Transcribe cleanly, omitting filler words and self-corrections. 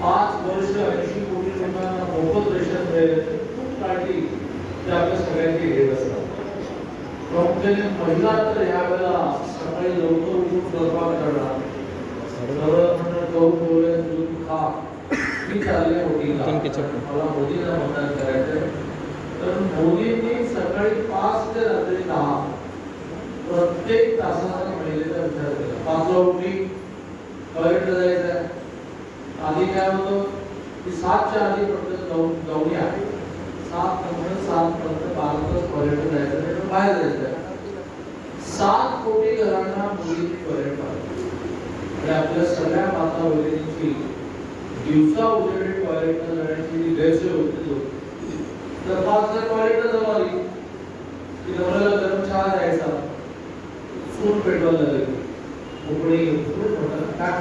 5 वर्ष 80 कोटी लोकांना मोफत रेशन मिळेल, खूप काळजी ते आपल्या सगळ्यांची घेत असतात. प्रामुख्याने महिला तर यावेळेला सकाळी लवकर उठून स्वयंपाक करणार, सगळं म्हणणं गहू दूध खा, मी चालले मोदीला, मला मोदीला मतदान करायचं. तर मोदींनी सकाळी 5 ते रात्री 10 प्रत्येक तासाला महिलेचा विचार केला. 5 ला उठली, टॉयलेटला जायचं, आधी काय होतं की 7 च्या आधी फक्त जाऊन या, 7 नंतर 7 पर्यंत 12 तास टॉयलेटला जायचं नाही, बाहेर जायचं. 7 कोटी घरांना मुलींनी टॉयलेट पाहिजे आणि आपल्या सगळ्या माता भगिनींची दिवसा उजेडी टॉयलेटला जाण्याची जी गैरसोय होती, तर 5 ला टॉयलेटला जाऊन आली की नवऱ्याला गरम चहा द्यायचा, सून पेटवायला लागली, उकडी काय